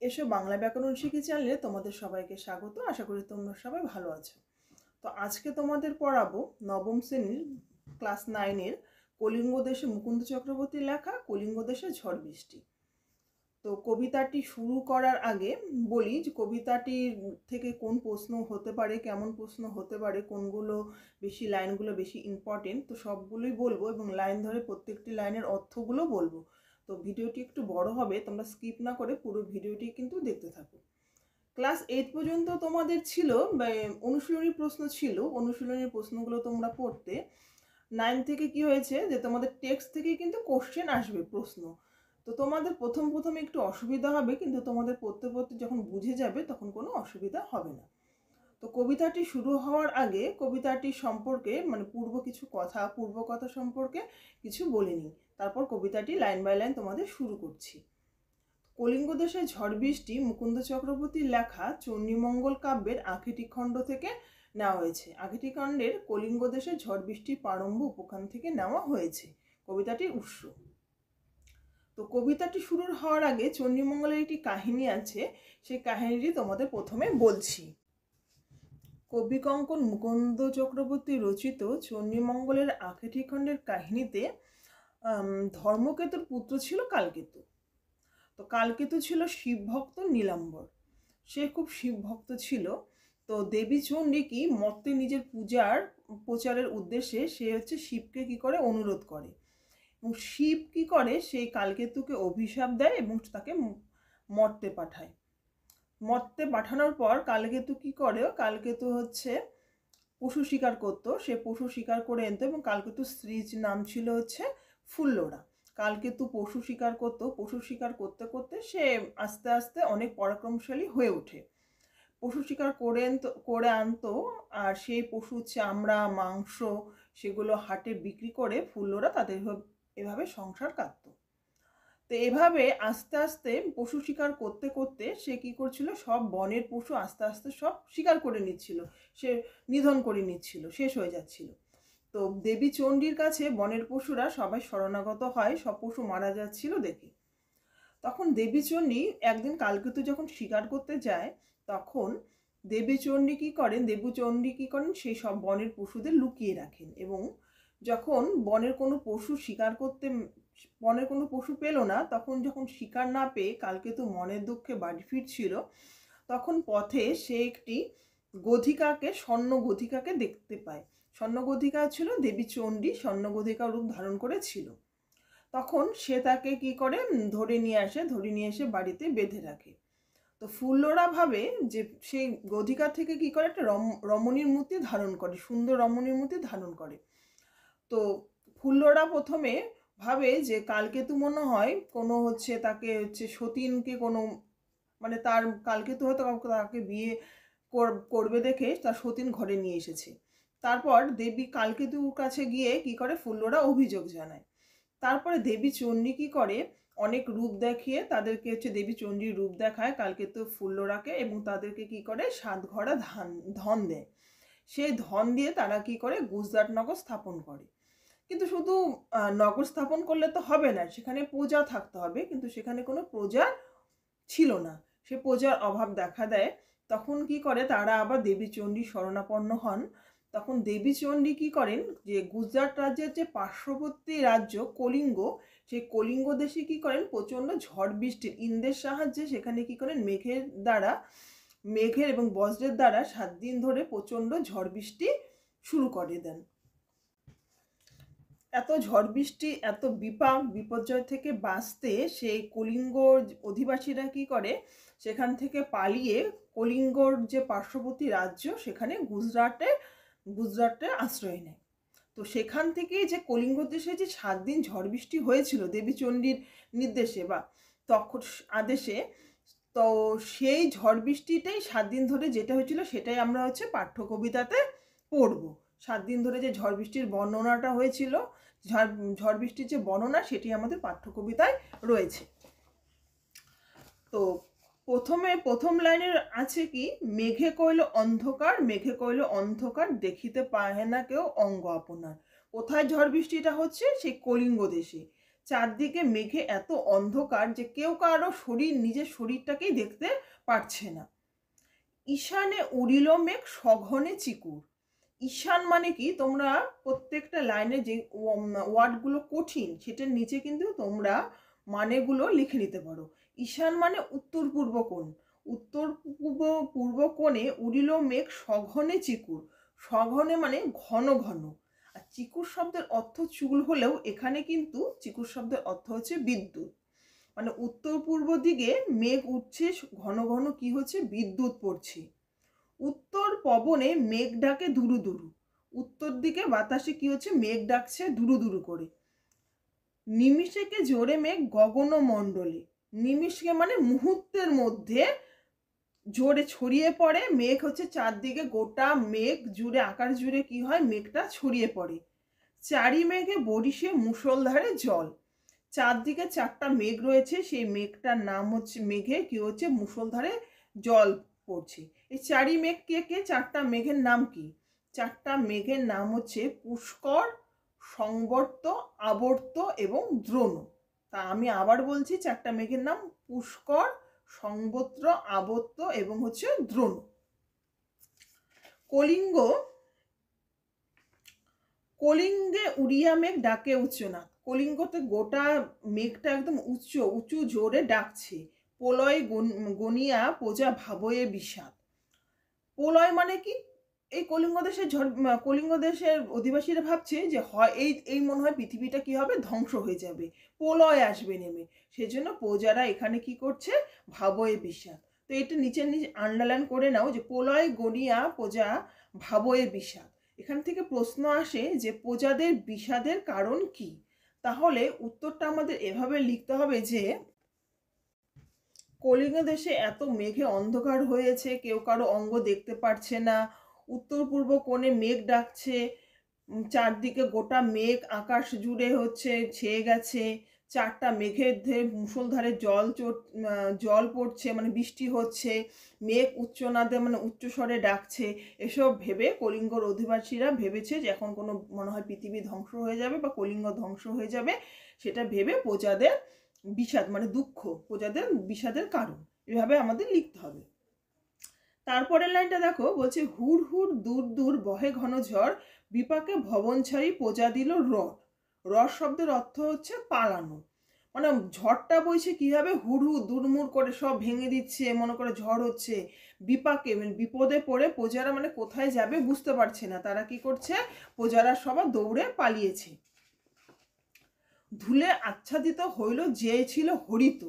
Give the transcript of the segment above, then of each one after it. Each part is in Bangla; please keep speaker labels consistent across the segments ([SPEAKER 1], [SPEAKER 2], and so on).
[SPEAKER 1] এসো বাংলা ব্যাকরণ শিখি চ্যানেলে তোমাদের সবাইকে স্বাগত। আশা করি তোমরা সবাই ভালো আছো। তো আজকে তোমাদের পড়াবো নবম শ্রেণীর ক্লাস 9-এর কলিঙ্গ দেশে মুকুন্দ চক্রবর্তীর লেখা কলিঙ্গ দেশে ঝড় বৃষ্টি। তো কবিতাটি শুরু করার আগে বলি যে কবিতাটির থেকে কোন প্রশ্ন হতে পারে, কেমন প্রশ্ন হতে পারে, কোনগুলো বেশি, লাইনগুলো বেশি ইম্পর্টেন্ট, তো সবগুলোই বলবো এবং লাইন ধরে প্রত্যেকটি লাইনের অর্থগুলো বলবো। তো ভিডিওটি একটু বড় হবে, তোমরা স্কিপ না করে পুরো ভিডিওটি কিন্তু দেখতে থাকো। ক্লাস 8 পর্যন্ত তোমাদের ছিল অনুশীলনী প্রশ্ন ছিল, অনুশীলনী প্রশ্নগুলো তোমরা পড়তে। 9 থেকে কি হয়েছে যে তোমাদের টেক্সট থেকে কিন্তু কোশ্চেন আসবে, প্রশ্ন। তো তোমাদের প্রথম একটু অসুবিধা হবে, কিন্তু তোমাদের পড়তে পড়তে যখন বুঝে যাবে তখন কোনো অসুবিধা হবে না। তো কবিতাটি শুরু হওয়ার আগে কবিতাটি সম্পর্কে পূর্ব কথা সম্পর্কে কিছু বলে নিই, তারপর কবিতাটি লাইন বাই লাইন তোমাদের শুরু করছি। কলিঙ্গ দেশে ঝড় বৃষ্টি মুকুন্দ চক্রবর্তীর লেখা চণ্ডীমঙ্গল কাব্যের আখেটি খণ্ড থেকে নেওয়া হয়েছে। আখেটি খণ্ডের কলিঙ্গ দেশে ঝড় বৃষ্টির প্রারম্ভ উপাখ্যান থেকে নেওয়া হয়েছে কবিতাটির উৎস। তো কবিতাটি শুরু হওয়ার আগে চণ্ডীমঙ্গলের একটি কাহিনী আছে, সেই কাহিনীটি তোমাদের প্রথমে বলছি। কবিকঙ্কন মুকুন্দ চক্রবর্তী রচিত চণ্ডীমঙ্গলের আখেটি খণ্ডের কাহিনীতে ধর্মকেতুর পুত্র ছিল কালকেতু। তো কালকেতু ছিল শিবভক্ত নীলাম্বর, সে খুব শিবভক্ত ছিল। তো দেবী চণ্ডীকে মর্তে নিজের প্রচারের উদ্দেশ্যে সে শিবকে কি করে অনুরোধ করে, এবং শিব কি করে সেই কালকেতুকে অভিশাপ দেয় এবং তাকে মর্তে পাঠায়। মর্তে পাঠানোর পর কালকেতু কি করে, কালকেতু পশু শিকার করতো, সে পশু শিকার করে এনত এবং কালকেতুর স্ত্রীর নাম ছিল ফুল্লরা। কালকেতু পশু শিকার করতো, পশু শিকার করতে করতে সে আস্তে আস্তে অনেক পরাক্রমশালী হয়ে ওঠে। পশু শিকার করে আনতো, আর সেই পশু চামড়া মাংস সেগুলো হাটে বিক্রি করে ফুল্লরা তাদের এভাবে সংসার কাটতো। তো এভাবে আস্তে আস্তে পশু শিকার করতে করতে সে কি করছিল, সব বনের পশু আস্তে আস্তে সব শিকার করে নিচ্ছিল, সে নিধন করে নিচ্ছিল, শেষ হয়ে যাচ্ছিল। তো দেবী চণ্ডীর কাছে বনের পশুরা সবাই শরণাগত হয়, সব পশু মারা যাচ্ছিল দেখে। তখন দেবী চণ্ডী একদিন কালকেতু যখন শিকার করতে যায়, তখন দেবী চণ্ডী কি করেন, সেই সব বনের পশুদের লুকিয়ে রাখেন, এবং যখন বনের কোনো পশু পেল না, তখন যখন শিকার না পেয়ে কালকেতু মনের দুঃখে বাড়ি ফিরছিল, তখন পথে সে একটি স্বর্ণ গধিকাকে দেখতে পায়। স্বর্ণ গধিকা ছিল দেবী চণ্ডী, স্বর্ণ গধিকা রূপ ধারণ করেছিল। তখন সে তাকে কি করে ধরে নিয়ে এসে বাড়িতে বেঁধে রাখে। তো ফুল্লরা ভাবে যে সেই গধিকা থেকে কি করে একটা রমণীর মূর্তি ধারণ করে, সুন্দর রমণীর মূর্তি ধারণ করে। তো ফুল্লরা প্রথমে ভাবে যে কালকেতু মনে হয় কোনো তাকে সতীনকে কোনো তার কালকেতু হয়তো তাকে বিয়ে করবে দেখে তার সতীন ঘরে নিয়ে এসেছে। তারপর দেবী কালকেতুর কাছে গিয়ে কি করে, ফুল্লরা অভিযোগ জানায়। তারপরে দেবী চণ্ডী কি করে, অনেক রূপ দেখিয়ে তাদেরকে দেবী চণ্ডীর রূপ দেখায় কালকেতু ফুল্লরাকে, এবং তাদেরকে কি করে 7 ঘড়া ধন দেয়। সেই ধন দিয়ে তারা কি করে গুজরাট নগর স্থাপন করে। কিন্তু শুধু নগর স্থাপন করলে তো হবে না, সেখানে প্রজা থাকতে হবে, কিন্তু সেখানে কোনো প্রজা ছিল না, সে প্রজার অভাব দেখা দেয়। তখন কি করে, তারা আবার দেবী চণ্ডী শরণাপন্ন হন। তখন দেবী চণ্ডী কি করেন, যে গুজরাট রাজ্যের যে পার্শ্ববর্তী রাজ্য কলিঙ্গ, সেই কলিঙ্গ দেশে কি করেন, প্রচণ্ড ঝড় বৃষ্টির ইন্দ্রের সাহায্যে সেখানে কি করেন, মেঘের এবং বজ্রের দ্বারা 7 দিন ধরে প্রচণ্ড ঝড় বৃষ্টি শুরু করে দেন। এত ঝড় বৃষ্টি, এত বিপর্যয় থেকে বাঁচতে সেই কলিঙ্গর অধিবাসীরা কি করে, সেখান থেকে পালিয়ে কলিঙ্গর যে পার্শ্ববর্তী রাজ্য সেখানে গুজরাটে আশ্রয় নেয়। তো সেখান থেকেই যে কলিঙ্গ দেশে যে 7 দিন ঝড় বৃষ্টি হয়েছিল দেবী চণ্ডীর নির্দেশে বা তখন আদেশে, তো সেই ঝড় বৃষ্টিটাই 7 দিন ধরে যেটা হয়েছিল সেটাই আমরা পাঠ্য কবিতাতে পড়ব। 7 দিন ধরে যে ঝড় বৃষ্টির বর্ণনাটা হয়েছিল, ঝড় বৃষ্টির যে বর্ণনা, সেটি আমাদের পাঠ্য কবিতায় রয়েছে। তো প্রথম লাইনের আছে কি, মেঘে কইল অন্ধকার দেখিতে পাহে না কেউ অঙ্গ আপনার। কোথায় ঝড় বৃষ্টিটা হচ্ছে, সেই কলিঙ্গ দেশে। চারদিকে মেঘে এত অন্ধকার যে কেউ কারো শরীর, নিজের শরীরটাকেই দেখতে পারছে না। ঈশানে উড়িল মেঘ সঘনে চিকুর। ঈশান মানে কি, তোমরা প্রত্যেকটা লাইনে যে ওয়ার্ডগুলো কঠিন সেটার নিচে কিন্তু তোমরা মানেগুলো লিখে নিতে পারো। ঈশান মানে উত্তর পূর্ব কোণ। উত্তর পূর্ব কোণে উড়িল মেঘ সঘনে চিকুর। সঘনে মানে ঘন ঘন। আর চিকুর শব্দের অর্থ চুল হলেও এখানে কিন্তু চিকুর শব্দের অর্থ হচ্ছে বিদ্যুৎ। মানে উত্তর পূর্ব দিকে মেঘ উঠছে, ঘন ঘন কি হচ্ছে, বিদ্যুৎ পড়ছে। উত্তর পবনে মেঘ ডাকে দুরু দুরু। উত্তর দিকে বাতাসে কি হচ্ছে, মেঘ ডাকছে দুরু দুরু করে। নিমিষেকে জোরে মেঘ গগন মণ্ডলে। নিমিষকে মানে মুহূর্তের মধ্যে জোরে ছড়িয়ে পড়ে মেঘ হচ্ছে চারদিকে, গোটা মেঘ জুড়ে, আকাশ জুড়ে কি হয়, মেঘটা ছড়িয়ে পড়ে। চারি মেঘে বরিশে মুষলধারে জল। চারদিকে চারটা মেঘ রয়েছে, সেই মেঘটার নাম হচ্ছে, মেঘে কি হচ্ছে, মুষলধারে জল পড়ছে। এই চারি মেঘ কে কে, চারটা মেঘের নাম কি? চারটা মেঘের নাম হচ্ছে পুষ্কর, সংবর্ত, আবর্ত এবং দ্রোণ। তা আমি আবার বলছি, চারটা মেঘের নাম পুষ্কর, সংবর্ত, আবর্ত এবং হচ্ছে দ্রোণ। কলিঙ্গ, কলিঙ্গে উড়িয়া মেঘ ডাকে উচ্চনাথ। কলিঙ্গতে গোটা মেঘটা একদম উঁচু জোরে ডাকছে। প্রলয় গনিয়া প্রজা ভাবয়ে বিষাদ। প্রলয় মানে কি, এই কলিঙ্গ দেশের কলিঙ্গ দেশের অধিবাসীরা ভাবছে যে হয় এই মনে হয় পৃথিবীটা কি হবে, ধ্বংস হয়ে যাবে, প্রলয় আসবে নেমে। সেজন্য প্রজারা এখানে কি করছে, ভাবয়ে বিষাদ। তো এটা নিচে আন্ডারলাইন করে নাও যে প্রলয় গনিয়া প্রজা ভাবয়ে বিষাদ। এখান থেকে প্রশ্ন আসে যে প্রজাদের বিষাদের কারণ কি। তাহলে উত্তরটা আমাদের এভাবে লিখতে হবে যে কলিঙ্গ দেশে এত মেঘে অন্ধকার হয়েছে, কেউ কারো অঙ্গ দেখতে পারছে না। উত্তর পূর্ব কোণে মেঘ ডাকছে, চারদিকে গোটা মেঘ আকাশ জুড়ে হচ্ছে ছেয়ে গেছে। চারটা মেঘের মুষলধারে জল পড়ছে, মানে বৃষ্টি হচ্ছে। মেঘ উচ্চনাদে মানে উচ্চস্বরে ডাকছে। এসব ভেবে কলিঙ্গর অধিবাসীরা ভেবেছে যে এখন কোনো মনে হয় পৃথিবী ধ্বংস হয়ে যাবে বা কলিঙ্গ ধ্বংস হয়ে যাবে। সেটা ভেবে প্রজাদের বিষাদ মানে দুঃখ, প্রজাদের বিষাদের কারণ, এভাবে আমাদের লিখতে হবে। তারপরের লাইনটা দেখো, বলছে হুর হুর দূর দূর বহে ঘন ঝড়, বিপাকে ভবন ছাড়ি প্রজা দিল রড। রড শব্দের অর্থ হচ্ছে পালানো। মানে ঝড়টা বইছে কিভাবে, হুড় হুড় দুরমুর করে সব ভেঙে দিচ্ছে, মনে করে ঝড় হচ্ছে। বিপাকে বিপদে পড়ে প্রজারা মানে কোথায় যাবে বুঝতে পারছে না, তারা কি করছে, প্রজারা সবাই দৌড়ে পালিয়েছে। ধুলে আচ্ছাদিত হইল যে ছিল হরিত।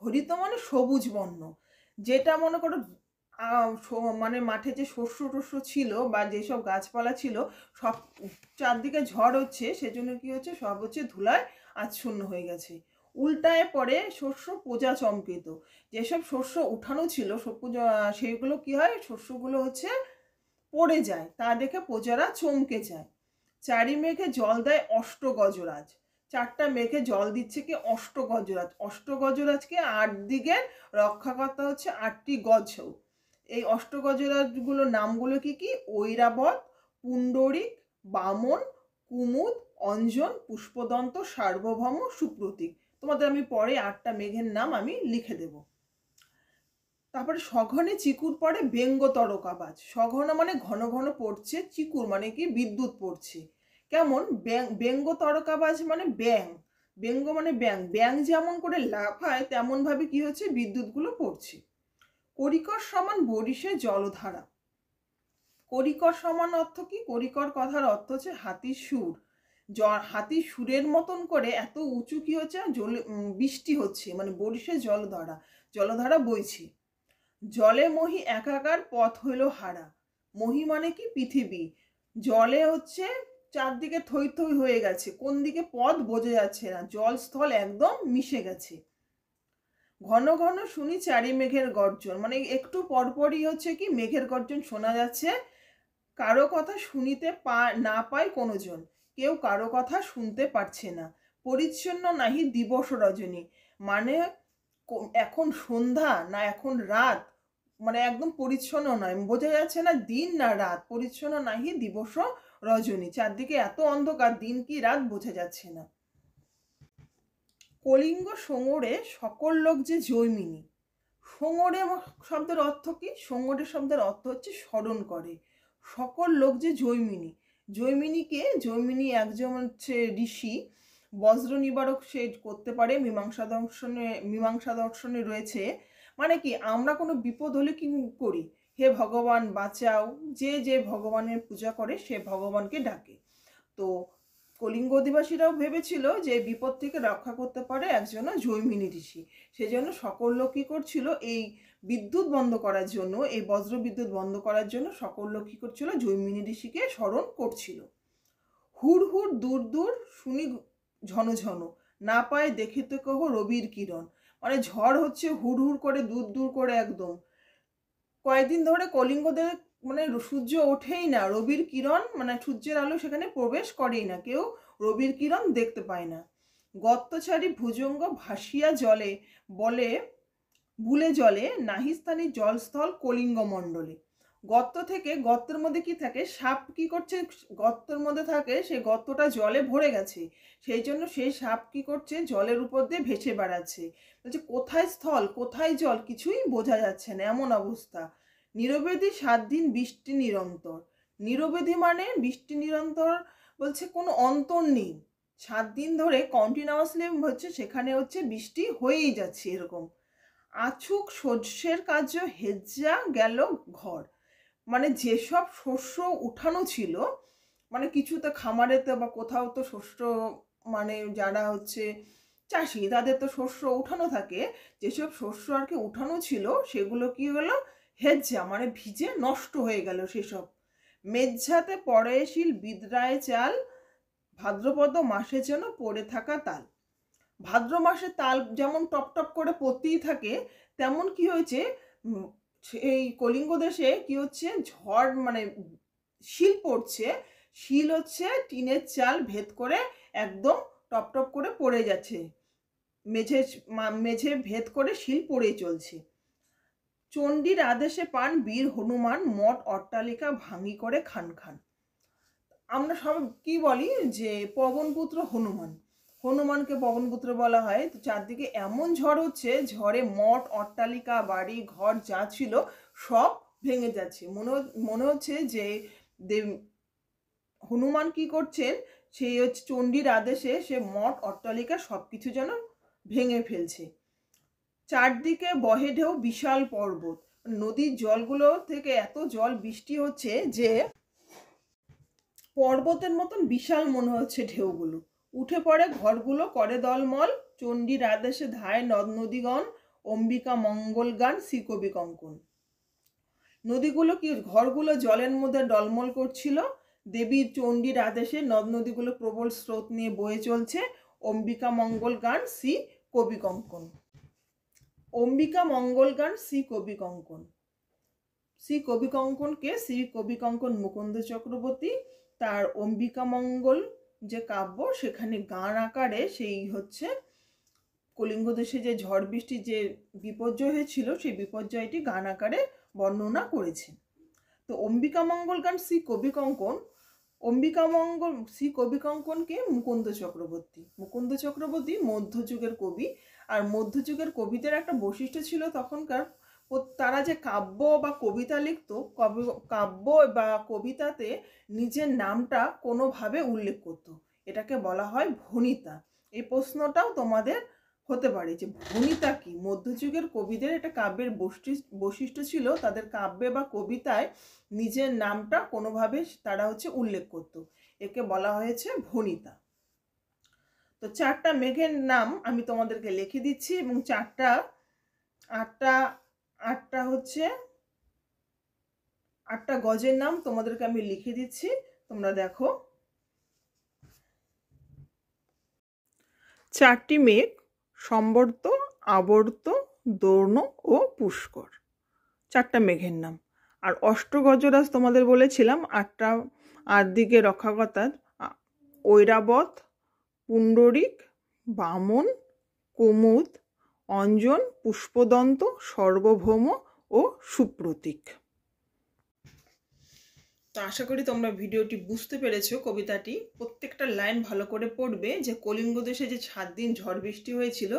[SPEAKER 1] হরিত মানে সবুজ বর্ণ। যেটা মনে করো মানে মাঠে যে শস্য টস্য ছিল বা যেসব গাছপালা ছিল সব চারদিকে ঝড় হচ্ছে, সেজন্য কি হচ্ছে, সব হচ্ছে ধুলায় আচ্ছন্ন হয়ে গেছে। উল্টায় পড়ে শস্য প্রজা চমকিত। যেসব শস্য উঠানো ছিল সেইগুলো কি হয়, শস্যগুলো হচ্ছে পড়ে যায়, তা দেখে প্রজারা চমকে যায়। চারি মেঘে জল দেয় অষ্টগজরাজ। চারটা মেঘে জল দিচ্ছে কি, অষ্টগজরাজ। অষ্টগজরাজকে 8 দিকের রক্ষাকর্তা হচ্ছে 8টি গজ। এই অষ্টগজরাজগুলোর নামগুলো কি কি, ঐরাবত, পুণ্ডরিক, বামন, কুমুদ, অঞ্জন, পুষ্পদন্ত, সার্বভৌম, সুপ্রতীক। তোমাদের আমি পরে 8টা মেঘের নাম আমি লিখে দেব। তারপরে সঘনে চিকুর পড়ে ব্যঙ্গ তরকাবাজ। সঘন মানে ঘন ঘন পড়ছে, চিকুর মানে কি বিদ্যুৎ পড়ছে। কেমন, ব্যঙ্গ তরকাবাজ মানে ব্যাং, ব্যঙ্গ মানে ব্যাং, ব্যাং যেমন করে লাফায় তেমন ভাবে কি হচ্ছে, বিদ্যুৎগুলো পড়ছে। করিকর সমান বরিশে জলধারা। করিকর সমান অর্থ কি, করিকর কথার অর্থ হচ্ছে হাতির সুর। হাতির সুরের মতন করে এত উঁচু কি হচ্ছে, বৃষ্টি হচ্ছে, মানে বরিশে জলধারা, জলধারা বইছে। জলে মহি একাকার পথ হইল হারা। মহি মানে কি, পৃথিবী। জলে হচ্ছে চারদিকে থই থই হয়ে গেছে, কোন দিকে পথ বোঝা যাচ্ছে না, জল স্থল একদম মিশে গেছে। ঘন ঘন শুনি চারি মেঘের গর্জন, মানে একটু পরপরই হচ্ছে কি মেঘের গর্জন শোনা যাচ্ছে। কারো কথা শুনিতে না পায় কোনো জন, কেউ কারো কথা শুনতে পারছে না। পরিচ্ছন্ন নাহি দিবস রজনী, মানে এখন সন্ধ্যা না এখন রাত, মানে একদম পরিচ্ছন্ন নয়, বোঝা যাচ্ছে না দিন না রাত। পরিচ্ছন্ন নাহি দিবস রজনী, চারদিকে এত অন্ধকার, দিন কি রাত বোঝা যাচ্ছে না। কলিঙ্গ সোঙরে সকল লোক যে জৈমিনী। সোঙরে শব্দের অর্থ কি? সোঙরে শব্দের অর্থ হচ্ছে স্মরণ করে। সকল লোক যে জৈমিনী, জৈমিনী একজন হচ্ছে ঋষি, বজ্র নিবারক সে করতে পারে। মীমাংসা দর্শনে রয়েছে। মানে কি, আমরা কোনো বিপদ হলে কি করি? হে ভগবান বাঁচাও। যে ভগবানের পূজা করে সে ভগবানকে ডাকে। তো কলিঙ্গ অধিবাসীরাও ভেবেছিল যে বিপদ থেকে রক্ষা করতে পারে একজন জৈমিনী ঋষি। সেজন্য সকল লোক কী করছিল, এই বিদ্যুৎ বন্ধ করার জন্য, এই বজ্র বিদ্যুৎ বন্ধ করার জন্য সকল লোক কী করছিল, জৈমিনী ঋষিকে স্মরণ করছিল। হুড় হুড় দূর দূর শুনি ঝন ঝন, না পায় দেখিতে কহ রবির কিরণ। মানে ঝড় হচ্ছে হুড় হুড় করে, দূর দূর করে একদম। কয়েকদিন ধরে কলিঙ্গদের মানে সূর্য ওঠেই না, রবির কিরণ মানে সূর্যের আলো সেখানে প্রবেশ করেই না, কেউ রবির কিরণ দেখতে পায় না। গর্তচারী ভুজঙ্গ ভাসিয়া জলে বলে ভুলে জলে, নাহিস্থানী জলস্থল কলিঙ্গ মণ্ডলে। গর্ত থেকে, গর্তের মধ্যে কি থাকে, সাপ কি করছে, গর্তের মধ্যে থাকে, সেই গর্তটা জলে ভরে গেছে, সেই জন্য সেই সাপ কি করছে, জলের উপর দিয়ে ভেসে বেড়াচ্ছে। বলছে কোথায় স্থল কোথায় জল কিছুই বোঝা যাচ্ছে না, এমন অবস্থা। নিরবধি 7 দিন বৃষ্টি নিরন্তর। নিরবধি মানে বৃষ্টি নিরন্তর, বলছে কোনো অন্তর নেই। 7 দিন ধরে কন্টিনিউয়াসলি হচ্ছে, সেখানে হচ্ছে বৃষ্টি হয়েই যাচ্ছে এরকম। আছুক শস্যের কার্য হেজ্জা গেল ঘর। মানে যেসব শস্য উঠানো ছিল, মানে কিছুতে খামারেতে বা কোথাও তো শস্য, মানে যারা হচ্ছে চাষি তাদের তো শস্য উঠানো থাকে, যেসব শস্য আর কি উঠানো ছিল সেগুলো কি হলো, হেজ্জা মানে ভিজে নষ্ট হয়ে গেল সেসব। মেঝাতে পরেশীল বিদ্রায় চাল, ভাদ্রপদ মাসে যেন পড়ে থাকা তাল। ভাদ্র মাসে তাল যেমন টপ টপ করে পড়তেই থাকে, তেমন কি হয়েছে, এই কলিঙ্গ দেশে কি হচ্ছে, ঝড় মানে শিল পড়ছে, শিল হচ্ছে টিনের চাল ভেদ করে একদম টপ টপ করে পড়ে যাচ্ছে, মেঝে ভেদ করে শিল পড়েই চলছে। চণ্ডীর আদেশে পান বীর হনুমান, মঠ অট্টালিকা ভাঙি করে খান খান। আমরা সব কি বলি যে পবনপুত্র হনুমান, হনুমানকে পবনপুত্র বলা হয়। তো চারদিকে এমন ঝড় হচ্ছে, ঝড়ে মঠ অট্টালিকা বাড়ি ঘর যা ছিল সব ভেঙে যাচ্ছে। মনে হচ্ছে যে হনুমান কি করছেন, সেই হচ্ছে চণ্ডীর আদেশে সে মঠ অট্টালিকা সবকিছু যেন ভেঙে ফেলছে। চারদিকে বহে ঢেউ বিশাল পর্বত, নদীর জলগুলো থেকে এত জল বৃষ্টি হচ্ছে যে পর্বতের মতন বিশাল মনে হচ্ছে ঢেউগুলো। উঠে পড়ে ঘরগুলো করে দলমল, চণ্ডীর আদেশে ধায় নদ নদীগণ, অম্বিকা মঙ্গল গান শ্রীকবি কঙ্কন। নদীগুলো কি, ঘরগুলো জলের মধ্যে ডলমল করছিল, দেবীর চণ্ডীর আদেশে নদ নদীগুলো প্রবল স্রোত নিয়ে বয়ে চলছে। অম্বিকা মঙ্গল গান শ্রী কবি কঙ্কন। অম্বিকা মঙ্গল গান শ্রী কবি কঙ্কন। শ্রী কবি কঙ্কনকে, শ্রী কবি কঙ্কন মুকুন্দ চক্রবর্তী তার অম্বিকা মঙ্গল যে কাব্য, সেখানে গান আকারে সেই হচ্ছে কলিঙ্গ দেশে যে ঝড় বৃষ্টির যে বিপর্যয় হয়েছিল, সেই বিপর্যয়টি গান আকারে বর্ণনা করেছেন। তো অম্বিকা মঙ্গল গান শ্রী কবি কঙ্কন, শ্রী কবি কঙ্কনকে মুকুন্দ চক্রবর্তী মধ্যযুগের কবি। আর মধ্যযুগের কবিদের একটা বৈশিষ্ট্য ছিল তখনকার, তারা যে কাব্য বা কবিতা লিখত, কাব্য বা কবিতাতে নিজের নামটা কোনোভাবে উল্লেখ করত, এটাকে বলা হয় ভণিতা। এই প্রশ্নটাও তোমাদের হতে পারে যে ভণিতা কি। মধ্যযুগের কবিদের একটা কাব্যের বৈশিষ্ট্য ছিল, তাদের কাব্যে বা কবিতায় নিজের নামটা কোনোভাবে তারা হচ্ছে উল্লেখ করত, একে বলা হয়েছে ভণিতা। তো 4টা মেঘের নাম আমি তোমাদেরকে লিখে দিচ্ছি, এবং 8টা হচ্ছে 8টা গজের নাম তোমাদেরকে আমি লিখে দিচ্ছি, তোমরা দেখো। 4টি মেঘ, সম্বর্ত, আবর্ত, দৌর্ণ ও পুষ্কর, 4টা মেঘের নাম। আর অষ্টগজরাজ তোমাদের বলেছিলাম 8টা 8 দিকে রক্ষাকর্তা, ঐরাবত, পুণ্ডরিক, বামন, কুমুদ, অঞ্জন, পুষ্পদন্ত, সর্বভৌম ও সুপ্রতীক। তো আশা করি তোমরা ভিডিওটি বুঝতে পেরেছো। কবিতাটি প্রত্যেকটা লাইন ভালো করে পড়বে, যে কলিঙ্গ দেশে যে 7 দিন ঝড় বৃষ্টি হয়েছিল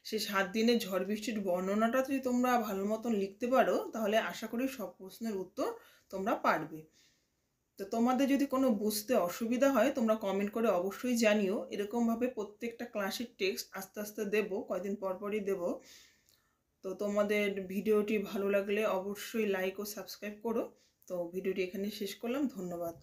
[SPEAKER 1] সেই 7 দিনের ঝড় বৃষ্টির বর্ণনাটা যদি তোমরা ভালো মতন লিখতে পারো তাহলে আশা করি সব প্রশ্নের উত্তর তোমরা পারবে। তো তোমাদের যদি কোনো বুঝতে অসুবিধা হয় তোমরা কমেন্ট করে অবশ্যই জানিও। এরকমভাবে প্রত্যেকটা ক্লাসের টেক্সট আস্তে আস্তে দেবো, কয়দিন পরপরই দেবো। তো তোমাদের ভিডিওটি ভালো লাগলে অবশ্যই লাইক ও সাবস্ক্রাইব করো। তো ভিডিওটি এখানে শেষ করলাম, ধন্যবাদ।